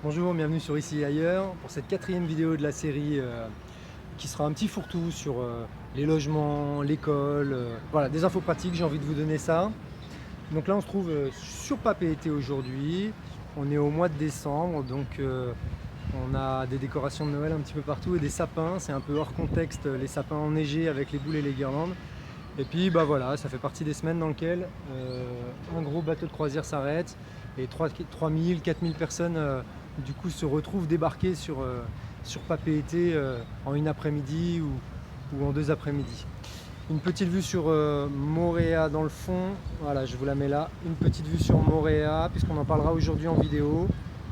Bonjour, bienvenue sur Ici et Ailleurs pour cette 4e vidéo de la série qui sera un petit fourre-tout sur les logements, l'école, voilà, des infos pratiques, j'ai envie de vous donner ça. Donc là on se trouve sur Papeete aujourd'hui, on est au mois de décembre, donc on a des décorations de Noël un petit peu partout et des sapins, c'est un peu hors contexte les sapins enneigés avec les boules et les guirlandes. Et puis bah voilà, ça fait partie des semaines dans lesquelles un gros bateau de croisière s'arrête et 3000, 4000 personnes du coup se retrouvent débarquées sur Papeete en une après-midi ou en 2 après-midi. Une petite vue sur Moorea dans le fond, voilà je vous la mets là, une petite vue sur Moorea puisqu'on en parlera aujourd'hui en vidéo.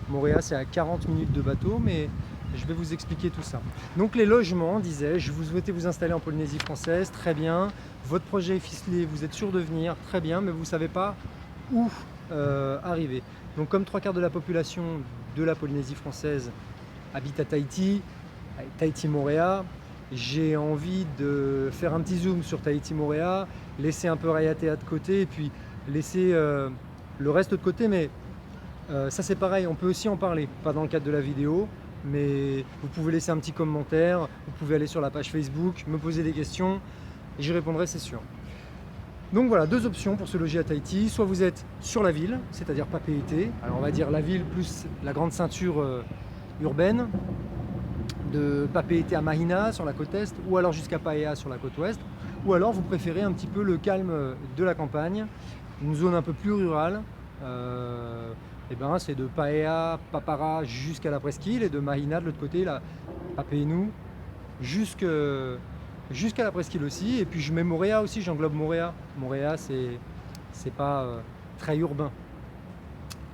Moorea c'est à 40 minutes de bateau mais je vais vous expliquer tout ça. Donc les logements, disais-je, vous souhaitez vous installer en Polynésie française, très bien. Votre projet est ficelé, vous êtes sûr de venir, très bien, mais vous ne savez pas où arriver. Donc comme 3/4 de la population de la Polynésie française habite à Tahiti, Tahiti-Moorea, j'ai envie de faire un petit zoom sur Tahiti-Moorea, laisser un peu Raiatea de côté et puis laisser le reste de côté, mais ça c'est pareil, on peut aussi en parler, pas dans le cadre de la vidéo, mais vous pouvez laisser un petit commentaire, vous pouvez aller sur la page Facebook, me poser des questions, et j'y répondrai c'est sûr. Donc voilà, 2 options pour se loger à Tahiti, soit vous êtes sur la ville, c'est-à-dire Papeete, alors on va dire la ville plus la grande ceinture urbaine, de Papeete à Mahina sur la côte est, ou alors jusqu'à Paea sur la côte ouest, ou alors vous préférez un petit peu le calme de la campagne, une zone un peu plus rurale, et ben c'est de Paea, Papara jusqu'à la presqu'île et de Mahina de l'autre côté, la Papeenu, jusqu'à la presqu'île aussi. Et puis je mets Moorea aussi, j'englobe Moorea. Moorea c'est pas très urbain.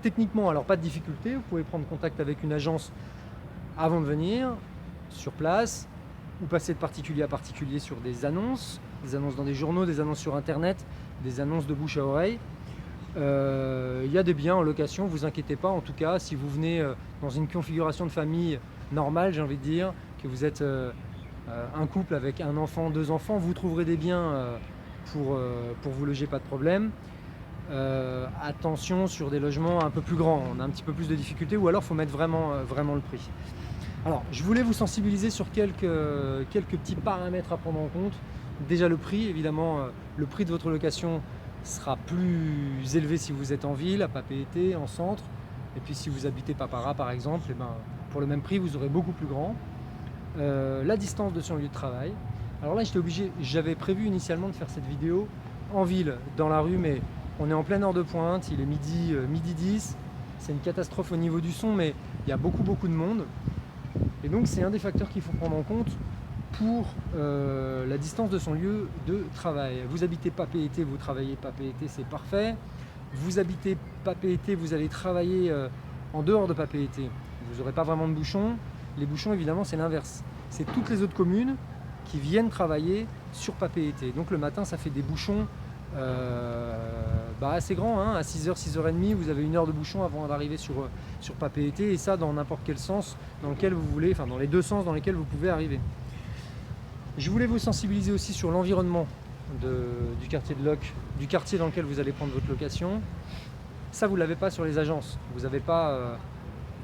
Techniquement, alors pas de difficulté, vous pouvez prendre contact avec une agence avant de venir, sur place, ou passer de particulier à particulier sur des annonces dans des journaux, des annonces sur internet, des annonces de bouche à oreille. Il y a des biens en location, vous inquiétez pas, en tout cas si vous venez dans une configuration de famille normale, j'ai envie de dire, que vous êtes un couple avec un enfant, 2 enfants, vous trouverez des biens pour vous loger, pas de problème. Attention sur des logements un peu plus grands, on a un petit peu plus de difficultés, ou alors il faut mettre vraiment le prix. Alors je voulais vous sensibiliser sur quelques petits paramètres à prendre en compte. Déjà le prix, évidemment, le prix de votre location sera plus élevé si vous êtes en ville, à Papeete, en centre. Et puis si vous habitez Papara par exemple, et ben, pour le même prix vous aurez beaucoup plus grand. La distance de son lieu de travail. Alors là j'avais prévu initialement de faire cette vidéo en ville, dans la rue, mais on est en pleine heure de pointe, il est midi 10, c'est une catastrophe au niveau du son, mais il y a beaucoup de monde. Et donc c'est un des facteurs qu'il faut prendre en compte pour la distance de son lieu de travail. Vous habitez Papeete, vous travaillez Papeete, c'est parfait. Vous habitez Papeete, vous allez travailler en dehors de Papeete. Vous n'aurez pas vraiment de bouchons. Les bouchons, évidemment, c'est l'inverse. C'est toutes les autres communes qui viennent travailler sur Papeete. Donc le matin, ça fait des bouchons assez grands. Hein. À 6h, 6h30, vous avez 1 heure de bouchon avant d'arriver sur Papeete. Et ça, dans n'importe quel sens dans lequel vous voulez, enfin dans les 2 sens dans lesquels vous pouvez arriver. Je voulais vous sensibiliser aussi sur l'environnement du quartier de Loc, du quartier dans lequel vous allez prendre votre location. Ça, vous ne l'avez pas sur les agences. Vous n'avez pas...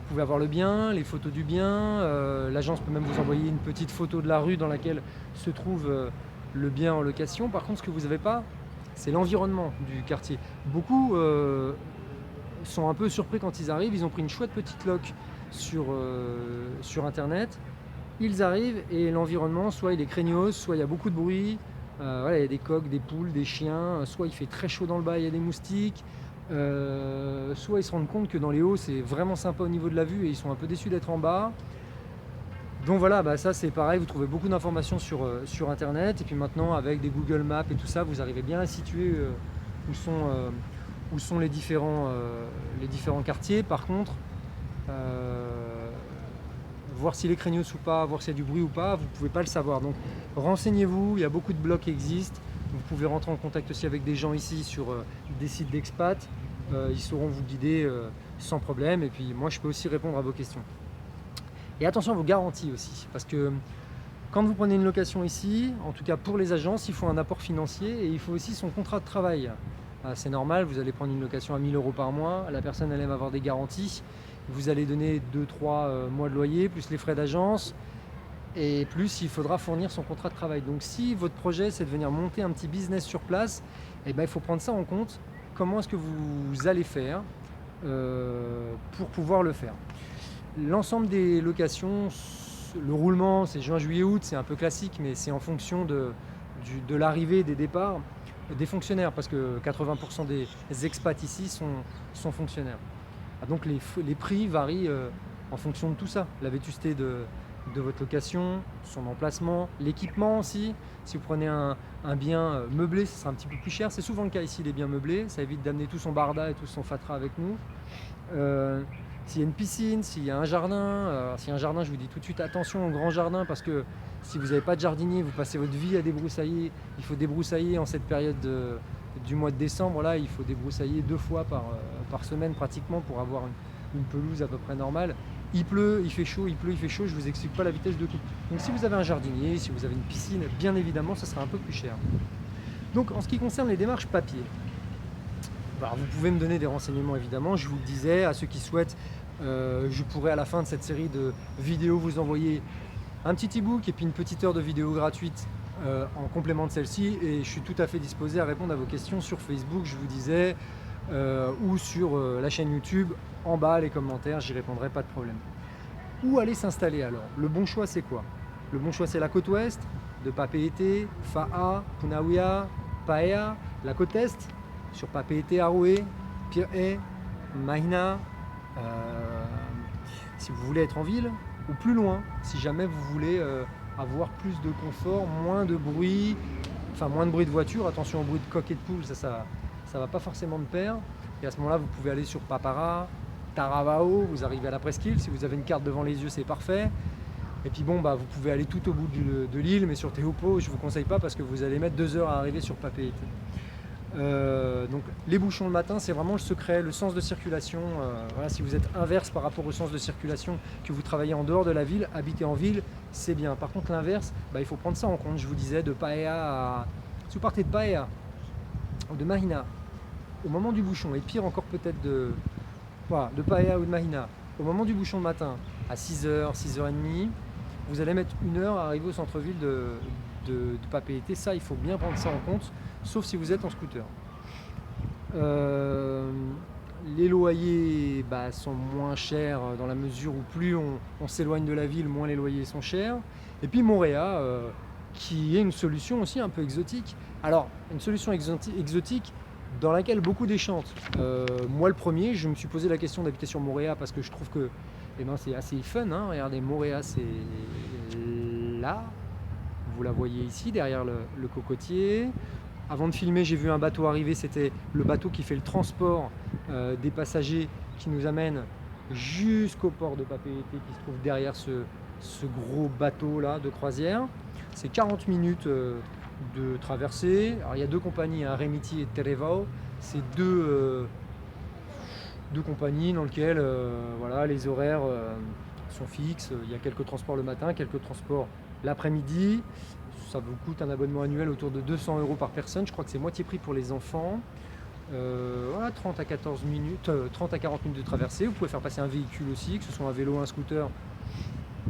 vous pouvez avoir le bien, les photos du bien. L'agence peut même vous envoyer une petite photo de la rue dans laquelle se trouve le bien en location. Par contre, ce que vous n'avez pas, c'est l'environnement du quartier. Beaucoup sont un peu surpris quand ils arrivent. Ils ont pris une chouette petite loc sur internet. Ils arrivent et l'environnement, soit il est craignos, soit il y a beaucoup de bruit, voilà, il y a des coqs, des poules, des chiens, soit il fait très chaud dans le bas, il y a des moustiques, soit ils se rendent compte que dans les hauts c'est vraiment sympa au niveau de la vue et ils sont un peu déçus d'être en bas. Donc voilà, ça c'est pareil, vous trouvez beaucoup d'informations sur internet et puis maintenant avec des Google Maps et tout ça, vous arrivez bien à situer où sont les différents quartiers. Par contre, voir s'il est craignos ou pas, voir s'il y a du bruit ou pas, vous ne pouvez pas le savoir. Donc renseignez-vous, il y a beaucoup de blogs qui existent. Vous pouvez rentrer en contact aussi avec des gens ici sur des sites d'expat. Ils sauront vous guider sans problème. Et puis moi, je peux aussi répondre à vos questions. Et attention à vos garanties aussi, parce que quand vous prenez une location ici, en tout cas pour les agences, il faut un apport financier et il faut aussi son contrat de travail. C'est normal, vous allez prendre une location à 1 000 € par mois, la personne elle aime avoir des garanties. vous allez donner 2-3 mois de loyer, plus les frais d'agence, et plus il faudra fournir son contrat de travail. Donc si votre projet c'est de venir monter un petit business sur place, eh ben, il faut prendre ça en compte. Comment est-ce que vous allez faire pour pouvoir le faire. L'ensemble des locations, le roulement c'est juin, juillet, août, c'est un peu classique, mais c'est en fonction de l'arrivée et des départs des fonctionnaires, parce que 80% des expats ici sont fonctionnaires. Donc les prix varient en fonction de tout ça, la vétusté de votre location, son emplacement, l'équipement aussi. Si vous prenez un bien meublé, ce sera un petit peu plus cher. C'est souvent le cas ici, les biens meublés. Ça évite d'amener tout son barda et tout son fatras avec nous. S'il y a une piscine, s'il y a un jardin, s'il y a un jardin, je vous dis tout de suite attention au grand jardin, parce que si vous n'avez pas de jardinier, vous passez votre vie à débroussailler. Il faut débroussailler en cette période du mois de décembre. Là, il faut débroussailler 2 fois par semaine pratiquement pour avoir une pelouse à peu près normale. Il pleut, il fait chaud, il pleut, il fait chaud, je ne vous explique pas la vitesse de tout. Donc si vous avez un jardinier, si vous avez une piscine, bien évidemment, ça sera un peu plus cher. Donc en ce qui concerne les démarches papier, alors, vous pouvez me donner des renseignements évidemment, je vous le disais, à ceux qui souhaitent, je pourrais à la fin de cette série de vidéos vous envoyer un petit e-book et puis une petite heure de vidéo gratuite en complément de celle-ci, et je suis tout à fait disposé à répondre à vos questions sur Facebook, je vous disais, ou sur la chaîne YouTube. En bas, les commentaires, j'y répondrai, pas de problème. Où aller s'installer alors? Le bon choix, c'est quoi? Le bon choix, c'est la côte ouest, de Papeete, Fa'a, Punawia, Paea. La côte est, sur Papeete, Aroe, Pir'e, Mahina. Si vous voulez être en ville, ou plus loin, si jamais vous voulez avoir plus de confort, moins de bruit, enfin moins de bruit de voiture. Attention au bruit de coq et de poule, ça va pas forcément de pair. Et à ce moment-là, vous pouvez aller sur Papara, Taravao, vous arrivez à la presqu'île. Si vous avez une carte devant les yeux, c'est parfait. Et puis bon, vous pouvez aller tout au bout de l'île, mais sur Tehupo, je ne vous conseille pas parce que vous allez mettre 2 heures à arriver sur Papeete. Donc les bouchons le matin, c'est vraiment le secret, le sens de circulation. Voilà, si vous êtes inverse par rapport au sens de circulation, que vous travaillez en dehors de la ville, habiter en ville, c'est bien. Par contre l'inverse, il faut prendre ça en compte. Je vous disais, de Paea à... Si vous partez de Paea ou de Mahina, au moment du bouchon, et pire encore peut-être de Paea ou de Mahina, au moment du bouchon le matin, à 6h, 6h30, vous allez mettre 1 heure à arriver au centre-ville de Papeete. Ça, il faut bien prendre ça en compte, sauf si vous êtes en scooter. Les loyers sont moins chers dans la mesure où plus on s'éloigne de la ville, moins les loyers sont chers. Et puis Moorea, qui est une solution aussi un peu exotique. Alors, une solution exotique dans laquelle beaucoup déchantent. Moi le premier, je me suis posé la question d'habiter sur Moorea parce que je trouve que c'est assez fun. Hein. Regardez, Moorea, c'est là. Vous la voyez ici, derrière le cocotier. Avant de filmer, j'ai vu un bateau arriver. C'était le bateau qui fait le transport des passagers qui nous amène jusqu'au port de Papeete qui se trouve derrière ce gros bateau là de croisière. C'est 40 minutes de traversée. Alors il y a 2 compagnies, Remiti et Terevao. C'est deux compagnies dans lesquelles les horaires sont fixes. Il y a quelques transports le matin, quelques transports l'après-midi. Ça vous coûte un abonnement annuel autour de 200 € par personne. Je crois que c'est moitié prix pour les enfants. 30 à 40 minutes de traversée. Vous pouvez faire passer un véhicule aussi, que ce soit un vélo, un scooter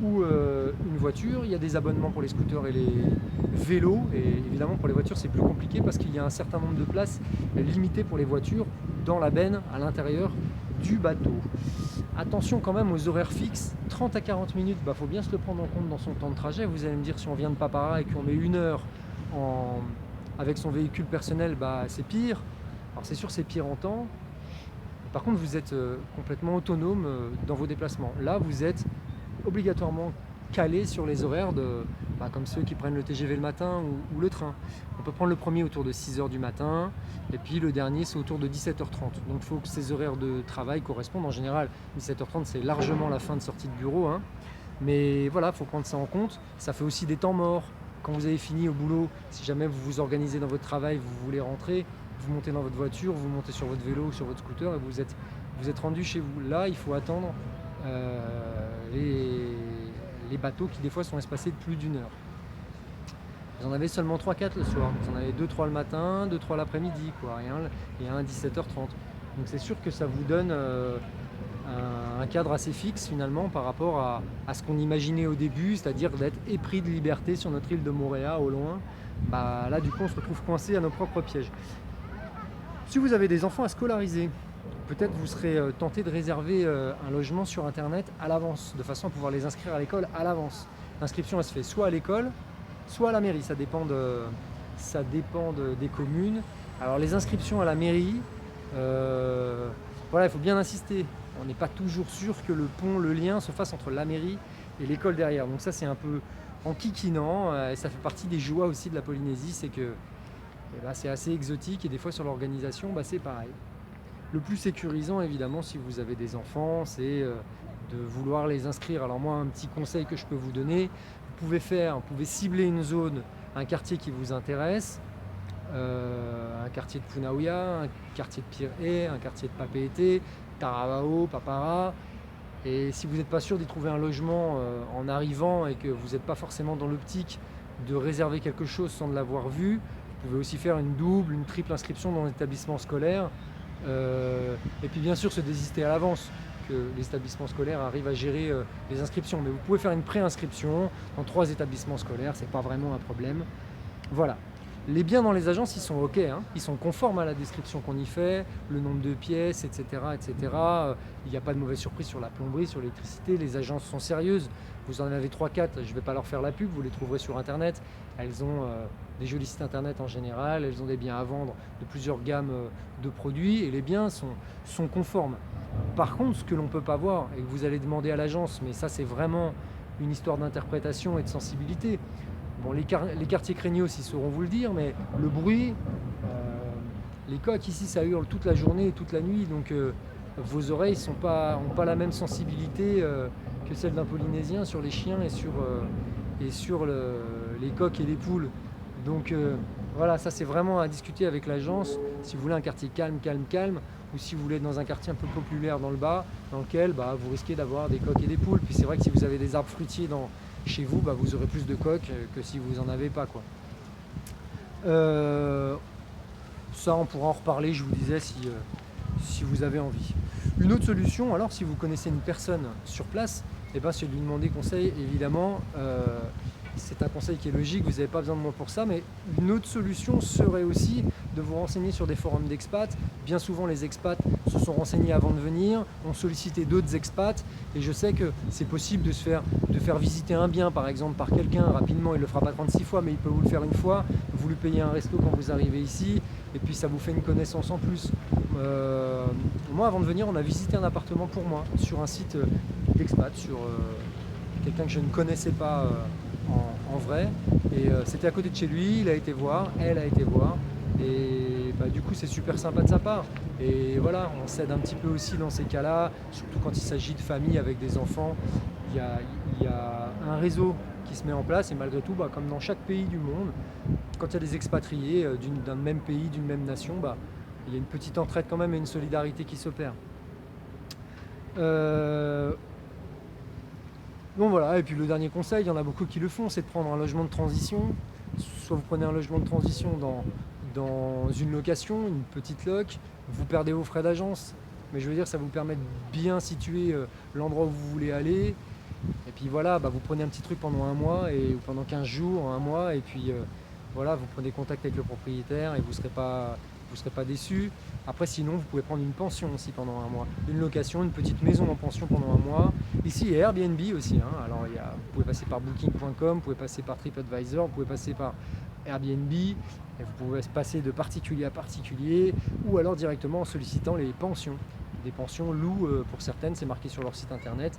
ou une voiture. Il y a des abonnements pour les scooters et les vélos, et évidemment pour les voitures c'est plus compliqué parce qu'il y a un certain nombre de places limitées pour les voitures dans la benne à l'intérieur du bateau. Attention quand même aux horaires fixes, 30 à 40 minutes, faut bien se le prendre en compte dans son temps de trajet. Vous allez me dire, si on vient de Papara et qu'on met 1 heure avec son véhicule personnel, c'est pire. Alors c'est sûr, c'est pire en temps. Par contre, vous êtes complètement autonome dans vos déplacements. Là, vous êtes obligatoirement calé sur les horaires comme ceux qui prennent le TGV le matin ou le train. On peut prendre le premier autour de 6h du matin et puis le dernier c'est autour de 17h30. Donc il faut que ces horaires de travail correspondent. En général, 17h30 c'est largement la fin de sortie de bureau. Hein. Mais voilà, il faut prendre ça en compte. Ça fait aussi des temps morts. Quand vous avez fini au boulot, si jamais vous vous organisez dans votre travail, vous voulez rentrer, vous montez dans votre voiture, vous montez sur votre vélo ou sur votre scooter et vous êtes rendu chez vous. Là, il faut attendre les bateaux qui des fois sont espacés de plus d'1 heure. Vous en avez seulement 3-4 le soir, vous en avez 2-3 le matin, 2-3 l'après-midi, et un à 17h30. Donc c'est sûr que ça vous donne un un cadre assez fixe finalement par rapport à ce qu'on imaginait au début, c'est-à-dire d'être épris de liberté sur notre île de Moorea au loin. Là du coup on se retrouve coincé à nos propres pièges. Si vous avez des enfants à scolariser, peut-être vous serez tenté de réserver un logement sur internet à l'avance, de façon à pouvoir les inscrire à l'école à l'avance. L'inscription elle se fait soit à l'école, soit à la mairie, ça dépend des communes. Alors les inscriptions à la mairie, voilà, il faut bien insister. On n'est pas toujours sûr que le lien se fasse entre la mairie et l'école derrière. Donc ça c'est un peu enquiquinant, et ça fait partie des joies aussi de la Polynésie, c'est que c'est assez exotique et des fois sur l'organisation c'est pareil. Le plus sécurisant évidemment si vous avez des enfants, c'est de vouloir les inscrire. Alors moi un petit conseil que je peux vous donner, vous pouvez cibler une zone, un quartier qui vous intéresse, un quartier de Punauia, un quartier de Pirée, un quartier de Papeete, Taravao, Papara. Et si vous n'êtes pas sûr d'y trouver un logement en arrivant et que vous n'êtes pas forcément dans l'optique de réserver quelque chose sans l'avoir vu, vous pouvez aussi faire une double, une triple inscription dans l'établissement scolaire. Et puis bien sûr se désister à l'avance, que l'établissement scolaire arrive à gérer les inscriptions. Mais vous pouvez faire une pré-inscription dans 3 établissements scolaires, c'est pas vraiment un problème. Voilà. Les biens dans les agences, ils sont OK, hein. Ils sont conformes à la description qu'on y fait, le nombre de pièces, etc. etc. Il n'y a pas de mauvaise surprise sur la plomberie, sur l'électricité, les agences sont sérieuses. Vous en avez 3-4, je ne vais pas leur faire la pub, vous les trouverez sur internet. Elles ont des jolis sites internet en général, elles ont des biens à vendre de plusieurs gammes de produits et les biens sont conformes. Par contre, ce que l'on ne peut pas voir et que vous allez demander à l'agence, mais ça c'est vraiment une histoire d'interprétation et de sensibilité. Bon, les quartiers craignos, ils sauront vous le dire, mais le bruit, les coqs ici, ça hurle toute la journée et toute la nuit, donc vos oreilles n'ont pas la même sensibilité que celle d'un Polynésien sur les chiens et sur les coqs et les poules. Donc voilà, ça c'est vraiment à discuter avec l'agence, si vous voulez un quartier calme, ou si vous voulez être dans un quartier un peu populaire dans le bas, dans lequel vous risquez d'avoir des coqs et des poules. Puis c'est vrai que si vous avez des arbres fruitiers chez vous, vous aurez plus de coqs que si vous n'en avez pas, quoi. Ça on pourra en reparler, je vous disais, si vous avez envie. Une autre solution, alors si vous connaissez une personne sur place, c'est de lui demander conseil, évidemment. C'est un conseil qui est logique, vous n'avez pas besoin de moi pour ça, mais une autre solution serait aussi de vous renseigner sur des forums d'expats. Bien souvent les expats se sont renseignés avant de venir, ont sollicité d'autres expats, et je sais que c'est possible de faire visiter un bien par exemple par quelqu'un rapidement. Il ne le fera pas 36 fois, mais il peut vous le faire une fois. Vous lui payez un resto quand vous arrivez ici, et puis ça vous fait une connaissance en plus. Moi avant de venir, on a visité un appartement pour moi sur un site d'expat, sur quelqu'un que je ne connaissais pas en vrai, et c'était à côté de chez lui. Elle a été voir, et du coup c'est super sympa de sa part. Et voilà, on s'aide un petit peu aussi dans ces cas-là, surtout quand il s'agit de familles avec des enfants. Il y a un réseau qui se met en place, et malgré tout, comme dans chaque pays du monde, quand il y a des expatriés d'un même pays, d'une même nation, il y a une petite entraide quand même et une solidarité qui s'opère. Bon voilà, et puis le dernier conseil, il y en a beaucoup qui le font, c'est de prendre un logement de transition. Soit vous prenez un logement de transition dans une location, une petite loc, vous perdez vos frais d'agence, mais je veux dire, ça vous permet de bien situer l'endroit où vous voulez aller. Et puis voilà, vous prenez un petit truc pendant un mois, ou pendant 15 jours, un mois, et puis voilà, vous prenez contact avec le propriétaire et vous serez pas déçus. Après sinon, vous pouvez prendre une pension aussi pendant un mois. Une location, une petite maison en pension pendant un mois. Ici, il y a Airbnb aussi, hein. Alors vous pouvez passer par booking.com, vous pouvez passer par TripAdvisor, vous pouvez passer par Airbnb, et vous pouvez passer de particulier à particulier, ou alors directement en sollicitant les pensions. Des pensions louent, pour certaines, c'est marqué sur leur site internet,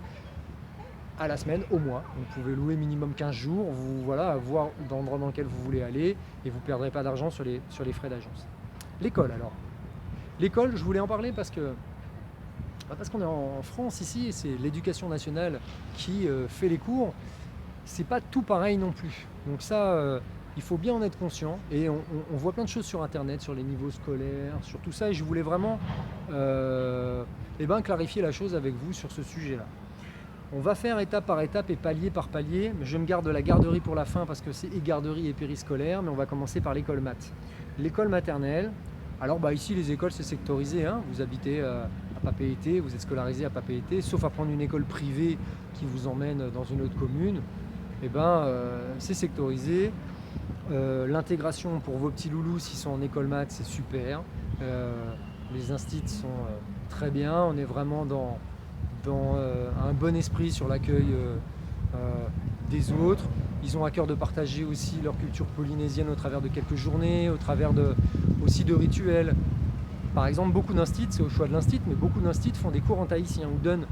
à la semaine, au mois. Donc, vous pouvez louer minimum 15 jours, voir dans l'endroit dans lequel vous voulez aller, et vous ne perdrez pas d'argent sur les frais d'agence. L'école alors. L'école, je voulais en parler parce qu'on est en France ici, et c'est l'éducation nationale qui fait les cours. C'est pas tout pareil non plus. Donc ça, il faut bien en être conscient. Et on voit plein de choses sur internet, sur les niveaux scolaires, sur tout ça. Et je voulais vraiment clarifier la chose avec vous sur ce sujet-là. On va faire étape par étape et palier par palier. Je me garde la garderie pour la fin parce que c'est garderie et périscolaire, mais on va commencer par l'école maths. L'école maternelle, alors ici les écoles c'est sectorisé, hein. Vous habitez à Papeete, vous êtes scolarisé à Papeete, sauf à prendre une école privée qui vous emmène dans une autre commune, c'est sectorisé. L'intégration pour vos petits loulous, s'ils sont en école maths, c'est super. Les instits sont très bien, on est vraiment dans un bon esprit sur l'accueil des autres. Ils ont à cœur de partager aussi leur culture polynésienne au travers de quelques journées, au travers aussi de rituels. Par exemple, beaucoup d'instits, c'est au choix de l'instit, mais beaucoup d'instits font des cours en tahitien ou donnent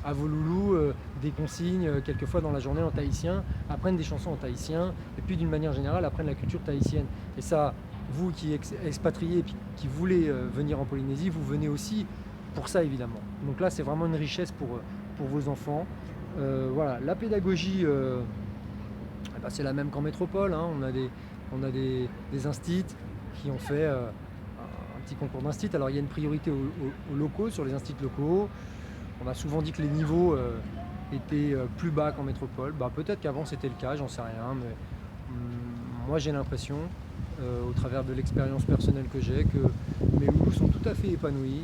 à vos loulous des consignes quelquefois dans la journée en tahitien, apprennent des chansons en tahitien, et puis d'une manière générale apprennent la culture tahitienne. Et ça, vous qui expatriez et qui voulez venir en Polynésie, vous venez aussi pour ça évidemment. Donc là, c'est vraiment une richesse pour vos enfants. Voilà, la pédagogie, c'est la même qu'en métropole. Hein. On a des instits qui ont fait un petit concours d'instits. Alors il y a une priorité aux locaux, sur les instits locaux. On a souvent dit que les niveaux étaient plus bas qu'en métropole. Peut-être qu'avant c'était le cas, j'en sais rien, mais moi j'ai l'impression, au travers de l'expérience personnelle que j'ai, que mes loulous sont tout à fait épanouis.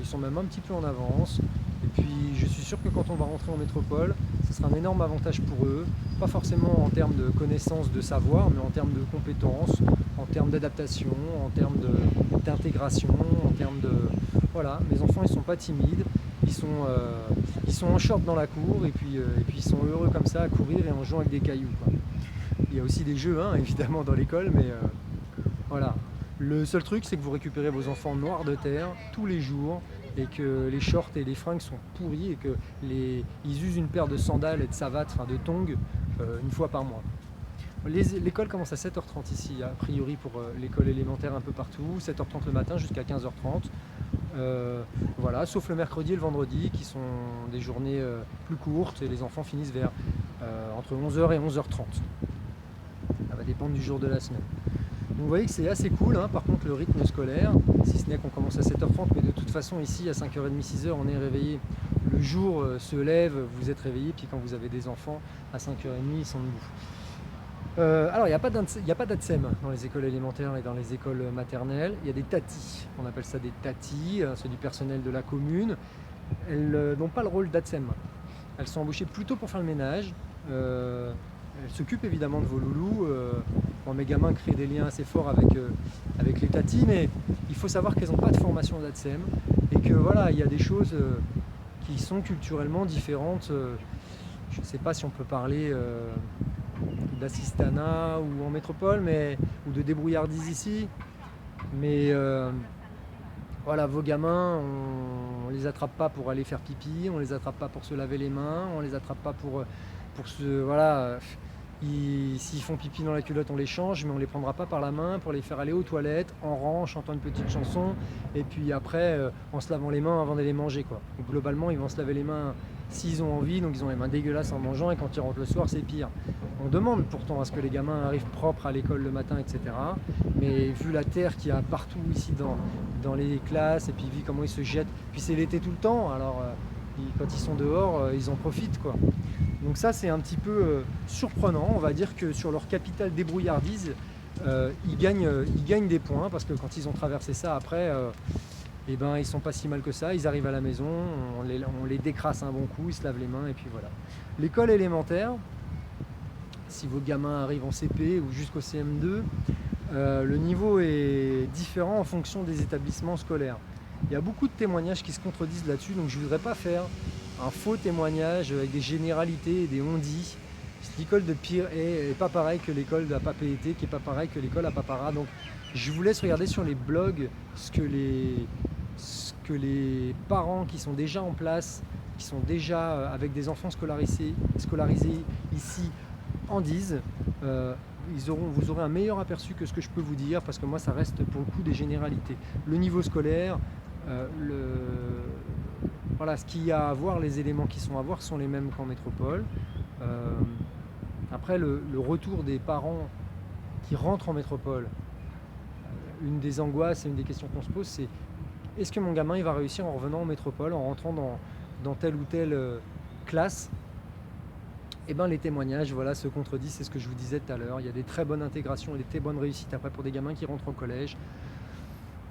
Ils sont même un petit peu en avance. Et puis je suis sûr que quand on va rentrer en métropole, ce sera un énorme avantage pour eux, pas forcément en termes de connaissances, de savoir, mais en termes de compétences, en termes d'adaptation, en termes d'intégration, en termes de... Voilà, mes enfants ils sont pas timides, ils sont en short dans la cour et puis ils sont heureux comme ça à courir et en jouant avec des cailloux, quoi. Il y a aussi des jeux évidemment dans l'école, mais voilà. Le seul truc, c'est que vous récupérez vos enfants noirs de terre tous les jours et que les shorts et les fringues sont pourris et qu'ils usent une paire de sandales et de savates, de tongs, une fois par mois. L'école commence à 7h30 ici, a priori pour l'école élémentaire un peu partout, 7h30 le matin jusqu'à 15h30. Voilà, sauf le mercredi et le vendredi qui sont des journées plus courtes et les enfants finissent vers entre 11h et 11h30. Ça va dépendre du jour de la semaine. Donc vous voyez que c'est assez cool, par contre le rythme scolaire, si ce n'est qu'on commence à 7h30, mais de toute façon ici à 5h30, 6h on est réveillé, le jour se lève, vous êtes réveillé, puis quand vous avez des enfants, à 5h30 ils sont debout. Alors il n'y a pas d'ATSEM dans les écoles élémentaires et dans les écoles maternelles, il y a des tatis, on appelle ça des tatis, c'est du personnel de la commune. Elles n'ont pas le rôle d'ATSEM, elles sont embauchées plutôt pour faire le ménage. Elles s'occupent évidemment de vos loulous. Mes gamins créent des liens assez forts avec les tatis, mais il faut savoir qu'elles n'ont pas de formation d'ATSEM et que voilà, il y a des choses qui sont culturellement différentes. Je ne sais pas si on peut parler d'assistanat ou en métropole, ou de débrouillardise ici, mais voilà, vos gamins, on les attrape pas pour aller faire pipi, on les attrape pas pour se laver les mains, on les attrape pas pour se... Voilà, s'ils font pipi dans la culotte, on les change, mais on les prendra pas par la main pour les faire aller aux toilettes, en rang, en chantant une petite chanson, et puis après, en se lavant les mains avant d'aller manger, quoi. Donc, globalement, ils vont se laver les mains s'ils ont envie, donc ils ont les mains dégueulasses en mangeant, et quand ils rentrent le soir, c'est pire. On demande pourtant à ce que les gamins arrivent propres à l'école le matin, etc. Mais vu la terre qu'il y a partout ici dans les classes, et puis vu comment ils se jettent, puis c'est l'été tout le temps, alors quand ils sont dehors, ils en profitent, quoi. Donc ça, c'est un petit peu surprenant. On va dire que sur leur capital débrouillardise, ils gagnent des points, parce que quand ils ont traversé ça après, ils sont pas si mal que ça. Ils arrivent à la maison, on les décrasse un bon coup, ils se lavent les mains, et puis voilà. L'école élémentaire, si vos gamins arrivent en CP ou jusqu'au CM2, le niveau est différent en fonction des établissements scolaires. Il y a beaucoup de témoignages qui se contredisent là-dessus, donc je ne voudrais pas faire un faux témoignage avec des généralités et des on-dit. L'école de Pire est pas pareil que l'école de Papeete, qui est pas pareil que l'école à Papara. Donc je vous laisse regarder sur les blogs ce que les parents qui sont déjà en place, qui sont déjà avec des enfants scolarisés ici en disent. Vous aurez un meilleur aperçu que ce que je peux vous dire, parce que moi ça reste pour le coup des généralités. Le niveau scolaire, voilà, ce qu'il y a à voir, les éléments qui sont à voir sont les mêmes qu'en métropole. Après le retour des parents qui rentrent en métropole, une des angoisses et une des questions qu'on se pose, c'est est-ce que mon gamin il va réussir en revenant en métropole, en rentrant dans telle ou telle classe? Les témoignages se contredisent, c'est ce que je vous disais tout à l'heure. Il y a des très bonnes intégrations et des très bonnes réussites après pour des gamins qui rentrent au collège.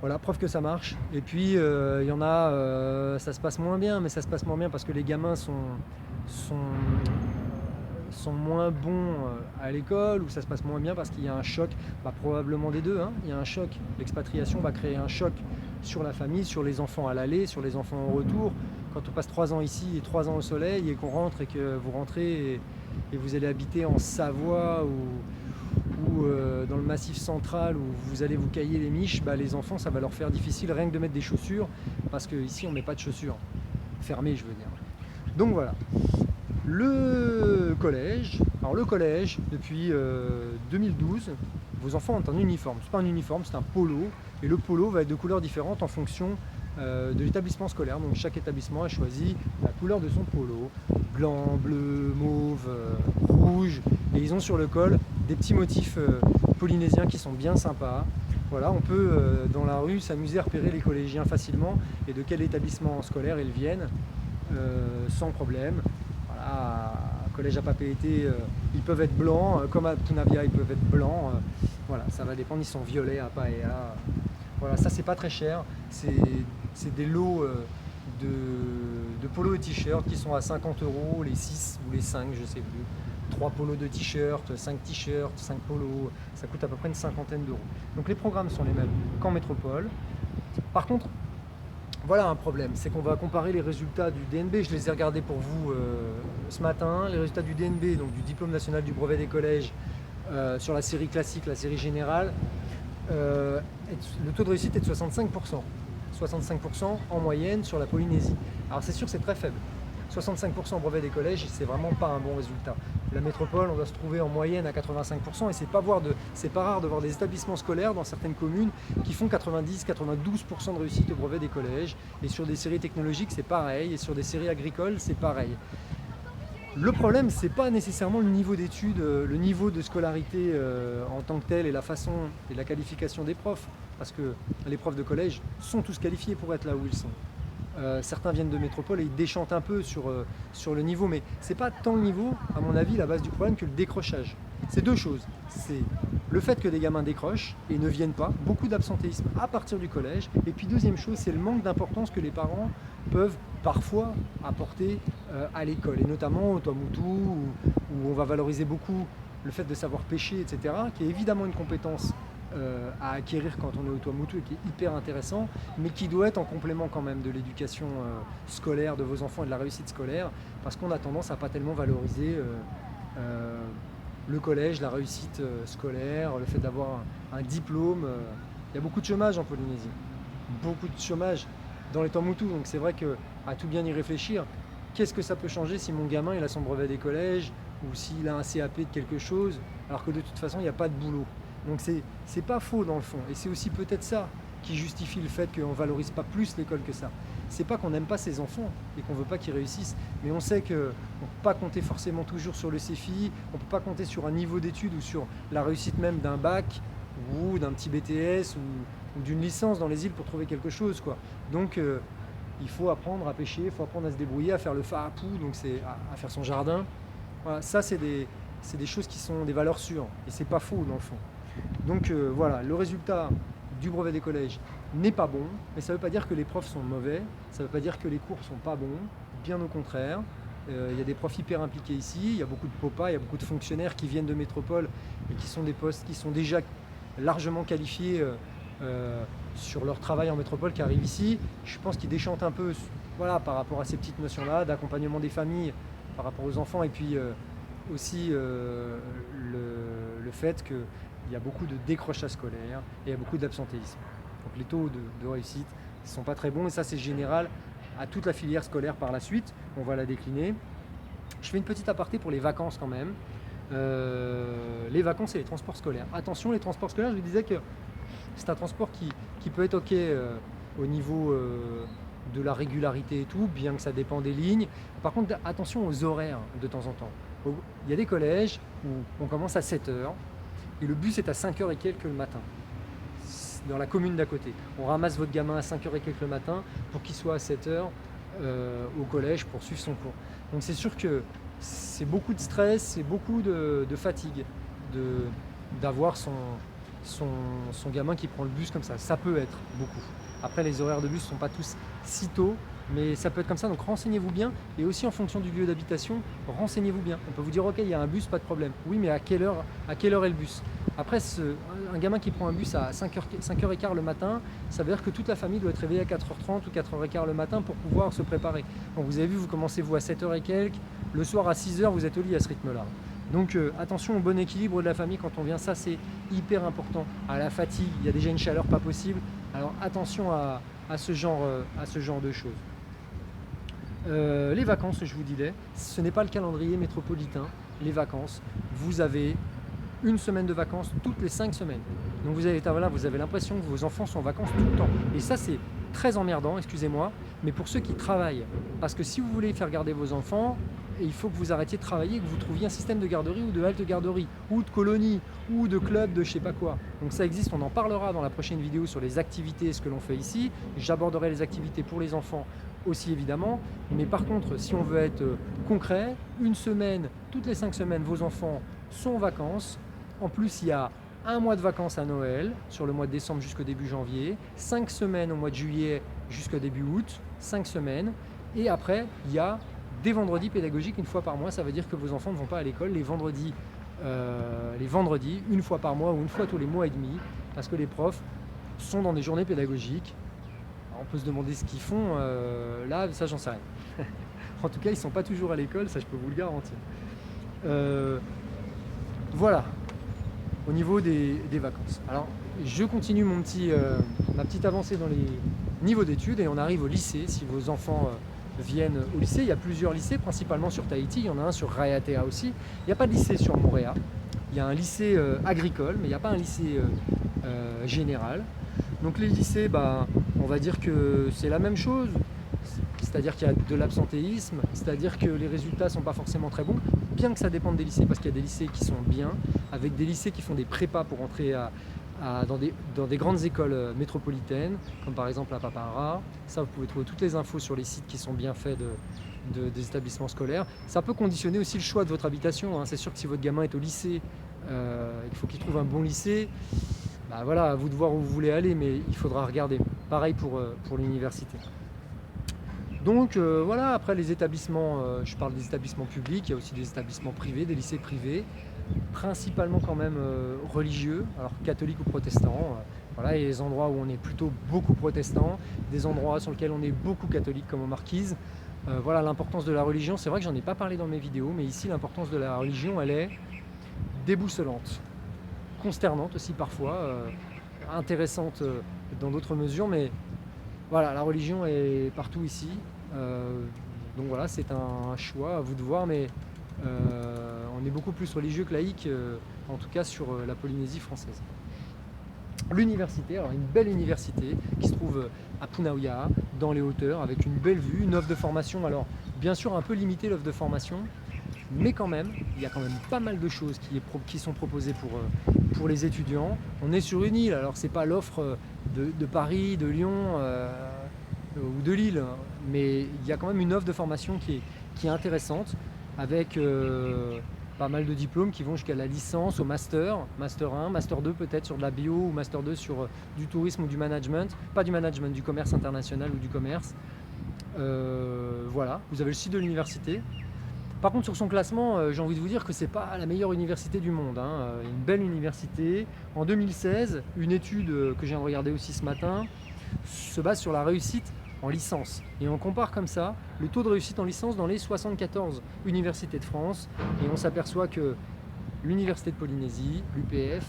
Voilà, preuve que ça marche. Et puis il y en a, ça se passe moins bien, mais ça se passe moins bien parce que les gamins sont, sont moins bons à l'école, ou ça se passe moins bien parce qu'il y a un choc, probablement des deux, hein. Il y a un choc, l'expatriation va créer un choc sur la famille, sur les enfants à l'aller, sur les enfants au retour. Quand on passe 3 ans ici et 3 ans au soleil, et qu'on rentre et que vous rentrez et vous allez habiter en Savoie ou dans le Massif central où vous allez vous cailler les miches, les enfants, ça va leur faire difficile rien que de mettre des chaussures, parce qu'ici on ne met pas de chaussures fermées, je veux dire. Donc voilà. Le collège, depuis 2012, vos enfants ont un uniforme. C'est pas un uniforme, c'est un polo, et le polo va être de couleurs différentes en fonction de l'établissement scolaire. Donc chaque établissement a choisi la couleur de son polo, blanc, bleu, mauve, rouge, et ils ont sur le col des petits motifs polynésiens qui sont bien sympas. Voilà, on peut dans la rue s'amuser à repérer les collégiens facilement et de quel établissement scolaire ils viennent sans problème. Voilà, collège à Papeete, ils peuvent être blancs, comme à Tunavia ils peuvent être blancs. Voilà, ça va dépendre, ils sont violets à Paea. Voilà, ça c'est pas très cher, c'est des lots de polos et t-shirts qui sont à 50 € les 6 ou les 5, je sais plus. 3 polos de t-shirts, 5 t-shirts, 5 polos, ça coûte à peu près une cinquantaine d'euros. Donc les programmes sont les mêmes qu'en métropole. Par contre, voilà un problème, c'est qu'on va comparer les résultats du DNB, je les ai regardés pour vous ce matin, les résultats du DNB, donc du diplôme national du brevet des collèges, sur la série classique, la série générale, le taux de réussite est de 65%. 65% en moyenne sur la Polynésie. Alors c'est sûr, c'est très faible. 65% au brevet des collèges, c'est vraiment pas un bon résultat. La métropole, on doit se trouver en moyenne à 85%, et c'est pas rare de voir des établissements scolaires dans certaines communes qui font 90-92% de réussite au brevet des collèges. Et sur des séries technologiques, c'est pareil, et sur des séries agricoles, c'est pareil. Le problème, c'est pas nécessairement le niveau d'études, le niveau de scolarité en tant que tel, et la façon et la qualification des profs, parce que les profs de collège sont tous qualifiés pour être là où ils sont. Certains viennent de métropole et ils déchantent un peu sur le niveau, mais c'est pas tant le niveau, à mon avis, la base du problème, que le décrochage. C'est deux choses. C'est le fait que des gamins décrochent et ne viennent pas, beaucoup d'absentéisme à partir du collège, et puis deuxième chose, c'est le manque d'importance que les parents peuvent parfois apporter à l'école, et notamment au Tuamotu, où on va valoriser beaucoup le fait de savoir pêcher, etc., qui est évidemment une compétence à acquérir quand on est au Tuamotu et qui est hyper intéressant, mais qui doit être en complément quand même de l'éducation scolaire de vos enfants et de la réussite scolaire, parce qu'on a tendance à pas tellement valoriser le collège, la réussite scolaire, le fait d'avoir un diplôme. Il y a beaucoup de chômage en Polynésie, beaucoup de chômage dans les Tuamotu, donc c'est vrai qu'à tout bien y réfléchir, qu'est-ce que ça peut changer si mon gamin il a son brevet des collèges, ou s'il a un CAP de quelque chose, alors que de toute façon il n'y a pas de boulot. Donc c'est pas faux dans le fond, et c'est aussi peut-être ça qui justifie le fait qu'on ne valorise pas plus l'école que ça. C'est pas qu'on n'aime pas ses enfants et qu'on veut pas qu'ils réussissent, mais on sait qu'on ne peut pas compter forcément toujours sur le CFI, on ne peut pas compter sur un niveau d'études ou sur la réussite même d'un bac ou d'un petit BTS ou d'une licence dans les îles pour trouver quelque chose, quoi. Donc il faut apprendre à pêcher, il faut apprendre à se débrouiller, à faire le farapou, donc c'est à faire son jardin. Voilà, ça c'est des choses qui sont des valeurs sûres, et c'est pas faux dans le fond. Donc voilà, le résultat du brevet des collèges n'est pas bon, mais ça ne veut pas dire que les profs sont mauvais, ça ne veut pas dire que les cours sont pas bons, bien au contraire. Il y a des profs hyper impliqués ici, il y a beaucoup de POPA, il y a beaucoup de fonctionnaires qui viennent de métropole et qui sont des postes qui sont déjà largement qualifiés sur leur travail en métropole, qui arrivent ici. Je pense qu'ils déchantent un peu, voilà, par rapport à ces petites notions-là d'accompagnement des familles par rapport aux enfants, et puis aussi le fait qu'il y a beaucoup de décrochage scolaire et il y a beaucoup d'absentéisme. Donc les taux de réussite ne sont pas très bons, et ça c'est général à toute la filière scolaire par la suite. On va la décliner. Je fais une petite aparté pour les vacances quand même. Les vacances et les transports scolaires. Attention, les transports scolaires, je vous disais que c'est un transport qui peut être ok au niveau de la régularité et tout, bien que ça dépend des lignes. Par contre, attention aux horaires de temps en temps. Il y a des collèges où on commence à 7h et le bus est à 5h et quelques le matin, dans la commune d'à côté. On ramasse votre gamin à 5h et quelques le matin pour qu'il soit à 7h au collège pour suivre son cours. Donc c'est sûr que c'est beaucoup de stress, c'est beaucoup de fatigue d'avoir son gamin qui prend le bus comme ça peut être beaucoup. Après les horaires de bus ne sont pas tous si tôt, mais ça peut être comme ça, donc renseignez-vous bien, et aussi en fonction du lieu d'habitation, renseignez-vous bien. On peut vous dire ok, il y a un bus, pas de problème. Oui, mais à quelle heure est le bus? Après, un gamin qui prend un bus à 5h15 le matin, ça veut dire que toute la famille doit être réveillée à 4h30 ou 4h15 le matin pour pouvoir se préparer. Donc vous avez vu, vous commencez vous à 7h et quelques, le soir à 6h, vous êtes au lit à ce rythme-là. Donc attention au bon équilibre de la famille quand on vient, ça c'est hyper important. À la fatigue, il y a déjà une chaleur pas possible, alors attention à ce genre de choses. Les vacances, je vous disais, ce n'est pas le calendrier métropolitain. Les vacances, vous avez une semaine de vacances toutes les 5 semaines. Donc vous avez l'impression que vos enfants sont en vacances tout le temps. Et ça c'est très emmerdant, excusez-moi, mais pour ceux qui travaillent. Parce que si vous voulez faire garder vos enfants, il faut que vous arrêtiez de travailler, que vous trouviez un système de garderie ou de halte garderie, ou de colonie, ou de club, de je sais pas quoi. Donc ça existe, on en parlera dans la prochaine vidéo sur les activités, ce que l'on fait ici. J'aborderai les activités pour les enfants aussi évidemment, mais par contre si on veut être concret, une semaine, toutes les 5 semaines, vos enfants sont en vacances. En plus il y a un mois de vacances à Noël, sur le mois de décembre jusqu'au début janvier, 5 semaines au mois de juillet jusqu'au début août, 5 semaines, et après il y a des vendredis pédagogiques une fois par mois. Ça veut dire que vos enfants ne vont pas à l'école les vendredis, une fois par mois ou une fois tous les mois et demi, parce que les profs sont dans des journées pédagogiques. Alors, on peut se demander ce qu'ils font, là ça j'en sais rien. En tout cas ils ne sont pas toujours à l'école, ça je peux vous le garantir. Voilà, au niveau des vacances. Alors je continue ma petite avancée dans les niveaux d'études et on arrive au lycée. Si vos enfants viennent au lycée, il y a plusieurs lycées, principalement sur Tahiti, il y en a un sur Raiatea aussi. Il n'y a pas de lycée sur Moorea, il y a un lycée agricole, mais il n'y a pas un lycée général. Donc les lycées, on va dire que c'est la même chose, c'est-à-dire qu'il y a de l'absentéisme, c'est-à-dire que les résultats ne sont pas forcément très bons, bien que ça dépende des lycées, parce qu'il y a des lycées qui sont bien, avec des lycées qui font des prépas pour entrer dans des grandes écoles métropolitaines, comme par exemple à Papara. Ça, vous pouvez trouver toutes les infos sur les sites qui sont bien faits des établissements scolaires. Ça peut conditionner aussi le choix de votre habitation, hein. C'est sûr que si votre gamin est au lycée, il faut qu'il trouve un bon lycée. Voilà, à vous de voir où vous voulez aller, mais il faudra regarder. Pareil pour l'université. Donc voilà, après les établissements, je parle des établissements publics, il y a aussi des établissements privés, des lycées privés, principalement quand même religieux, alors catholiques ou protestants. Voilà, il y a des endroits où on est plutôt beaucoup protestants, des endroits sur lesquels on est beaucoup catholiques comme aux Marquises. Voilà l'importance de la religion, c'est vrai que j'en ai pas parlé dans mes vidéos, mais ici l'importance de la religion, elle est déboussolante, consternante aussi parfois, intéressante dans d'autres mesures, mais voilà, la religion est partout ici. Donc voilà, c'est un choix, à vous de voir, mais on est beaucoup plus religieux que laïque, en tout cas sur la Polynésie française. L'université, alors une belle université qui se trouve à Punaoya, dans les hauteurs, avec une belle vue, une offre de formation, alors bien sûr un peu limitée l'offre de formation, mais quand même, il y a quand même pas mal de choses qui sont proposées pour les étudiants. On est sur une île, alors c'est pas l'offre de Paris, de Lyon ou de Lille, mais il y a quand même une offre de formation qui est intéressante, avec pas mal de diplômes qui vont jusqu'à la licence, au master 1, master 2 peut-être sur de la bio, ou master 2 sur du tourisme ou du management, pas du management, du commerce international ou du commerce. Voilà, vous avez le site de l'université. Par contre, sur son classement, j'ai envie de vous dire que c'est pas la meilleure université du monde, hein. Une belle université. En 2016, une étude que je viens de regarder aussi ce matin se base sur la réussite en licence. Et on compare comme ça le taux de réussite en licence dans les 74 universités de France. Et on s'aperçoit que l'université de Polynésie, l'UPF,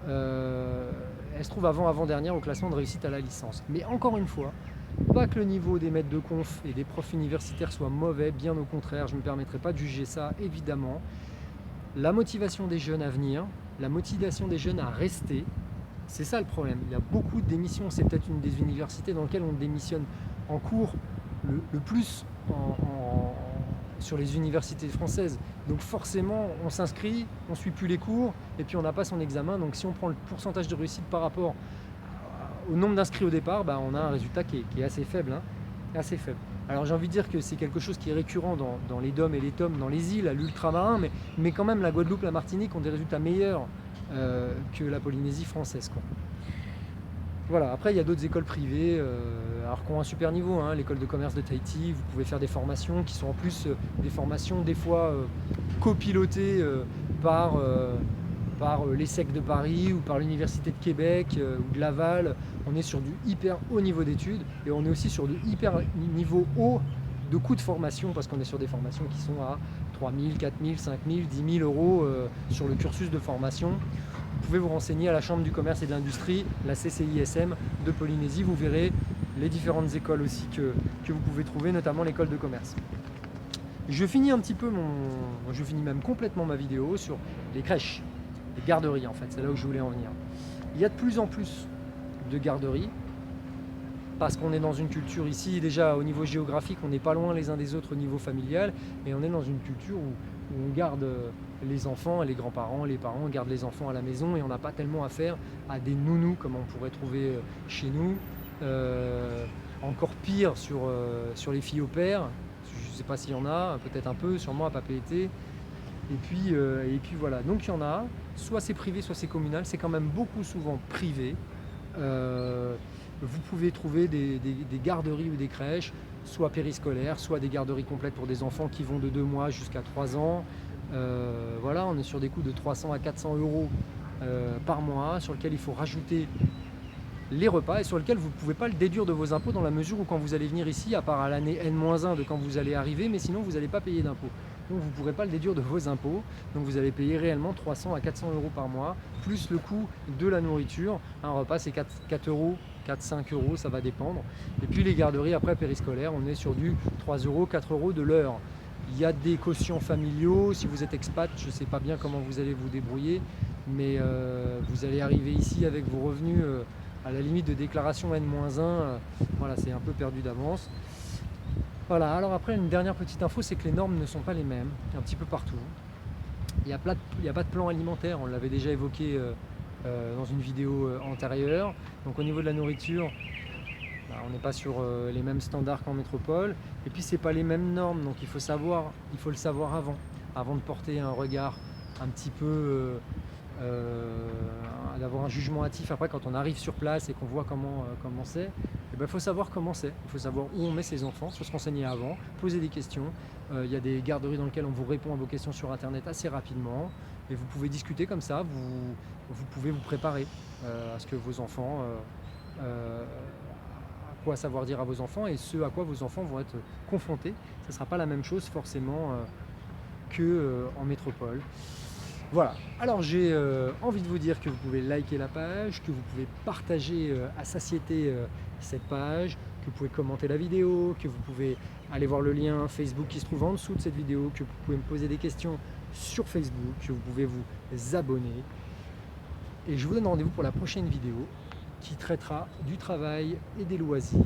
elle se trouve avant-dernière au classement de réussite à la licence. Mais encore une fois, pas que le niveau des maîtres de conf et des profs universitaires soit mauvais, bien au contraire, je ne me permettrai pas de juger ça, évidemment. La motivation des jeunes à venir, la motivation des jeunes à rester, c'est ça le problème. Il y a beaucoup de démissions, c'est peut-être une des universités dans lesquelles on démissionne en cours le plus sur les universités françaises. Donc forcément, on s'inscrit, on ne suit plus les cours, et puis on n'a pas son examen. Donc si on prend le pourcentage de réussite par rapport au nombre d'inscrits au départ, on a un résultat qui est assez faible, hein, assez faible. Alors j'ai envie de dire que c'est quelque chose qui est récurrent dans les DOM et les TOM, dans les îles, à l'ultramarin, mais quand même la Guadeloupe, la Martinique ont des résultats meilleurs que la Polynésie française, quoi. Voilà, après il y a d'autres écoles privées alors qui ont un super niveau, hein. L'école de commerce de Tahiti, vous pouvez faire des formations qui sont en plus des formations des fois copilotées par l'ESSEC de Paris ou par l'Université de Québec ou de Laval. On est sur du hyper haut niveau d'études et on est aussi sur du hyper niveau haut de coûts de formation parce qu'on est sur des formations qui sont à 3 000, 4 000, 5 000, 10 000 euros sur le cursus de formation. Vous pouvez vous renseigner à la Chambre du commerce et de l'industrie, la CCISM de Polynésie. Vous verrez les différentes écoles aussi que vous pouvez trouver, notamment l'école de commerce. Je finis même complètement ma vidéo sur les crèches, les garderies en fait, c'est là où je voulais en venir. Il y a de plus en plus de garderies, parce qu'on est dans une culture ici, déjà au niveau géographique, on n'est pas loin les uns des autres au niveau familial, et on est dans une culture où on garde les enfants, les grands-parents, les parents gardent les enfants à la maison, et on n'a pas tellement affaire à des nounous comme on pourrait trouver chez nous. Encore pire sur les filles au père, je ne sais pas s'il y en a, peut-être un peu, sûrement à Papeete. Et puis voilà, donc il y en a, soit c'est privé, soit c'est communal, c'est quand même beaucoup souvent privé. Vous pouvez trouver des garderies ou des crèches, soit périscolaires, soit des garderies complètes pour des enfants qui vont de 2 mois jusqu'à 3 ans. Voilà, on est sur des coûts de 300 à 400 euros par mois, sur lequel il faut rajouter les repas et sur lequel vous ne pouvez pas le déduire de vos impôts dans la mesure où quand vous allez venir ici, à part à l'année N-1 de quand vous allez arriver, mais sinon vous n'allez pas payer d'impôts. Donc vous ne pourrez pas le déduire de vos impôts, donc vous allez payer réellement 300 à 400 euros par mois, plus le coût de la nourriture. Un repas c'est 4 euros, 4-5 euros, ça va dépendre. Et puis les garderies après périscolaires, on est sur du 3 euros, 4 euros de l'heure. Il y a des quotients familiaux, si vous êtes expat, je ne sais pas bien comment vous allez vous débrouiller, mais vous allez arriver ici avec vos revenus à la limite de déclaration N-1, voilà, c'est un peu perdu d'avance. Voilà, alors après une dernière petite info, c'est que les normes ne sont pas les mêmes, un petit peu partout. Il n'y a pas de plan alimentaire, on l'avait déjà évoqué dans une vidéo antérieure. Donc au niveau de la nourriture, on n'est pas sur les mêmes standards qu'en métropole. Et puis c'est pas les mêmes normes, donc il faut le savoir avant de porter un regard un petit peu d'avoir un jugement hâtif après quand on arrive sur place et qu'on voit comment c'est. Il faut savoir comment c'est, il faut savoir où on met ses enfants, il faut se renseigner avant, poser des questions. Il y a des garderies dans lesquelles on vous répond à vos questions sur internet assez rapidement et vous pouvez discuter comme ça, vous pouvez vous préparer à ce que vos enfants, à quoi savoir dire à vos enfants et ce à quoi vos enfants vont être confrontés. Ce ne sera pas la même chose forcément qu'en métropole. Voilà, alors j'ai envie de vous dire que vous pouvez liker la page, que vous pouvez partager à satiété cette page, que vous pouvez commenter la vidéo, que vous pouvez aller voir le lien Facebook qui se trouve en dessous de cette vidéo, que vous pouvez me poser des questions sur Facebook, que vous pouvez vous abonner. Et je vous donne rendez-vous pour la prochaine vidéo qui traitera du travail et des loisirs.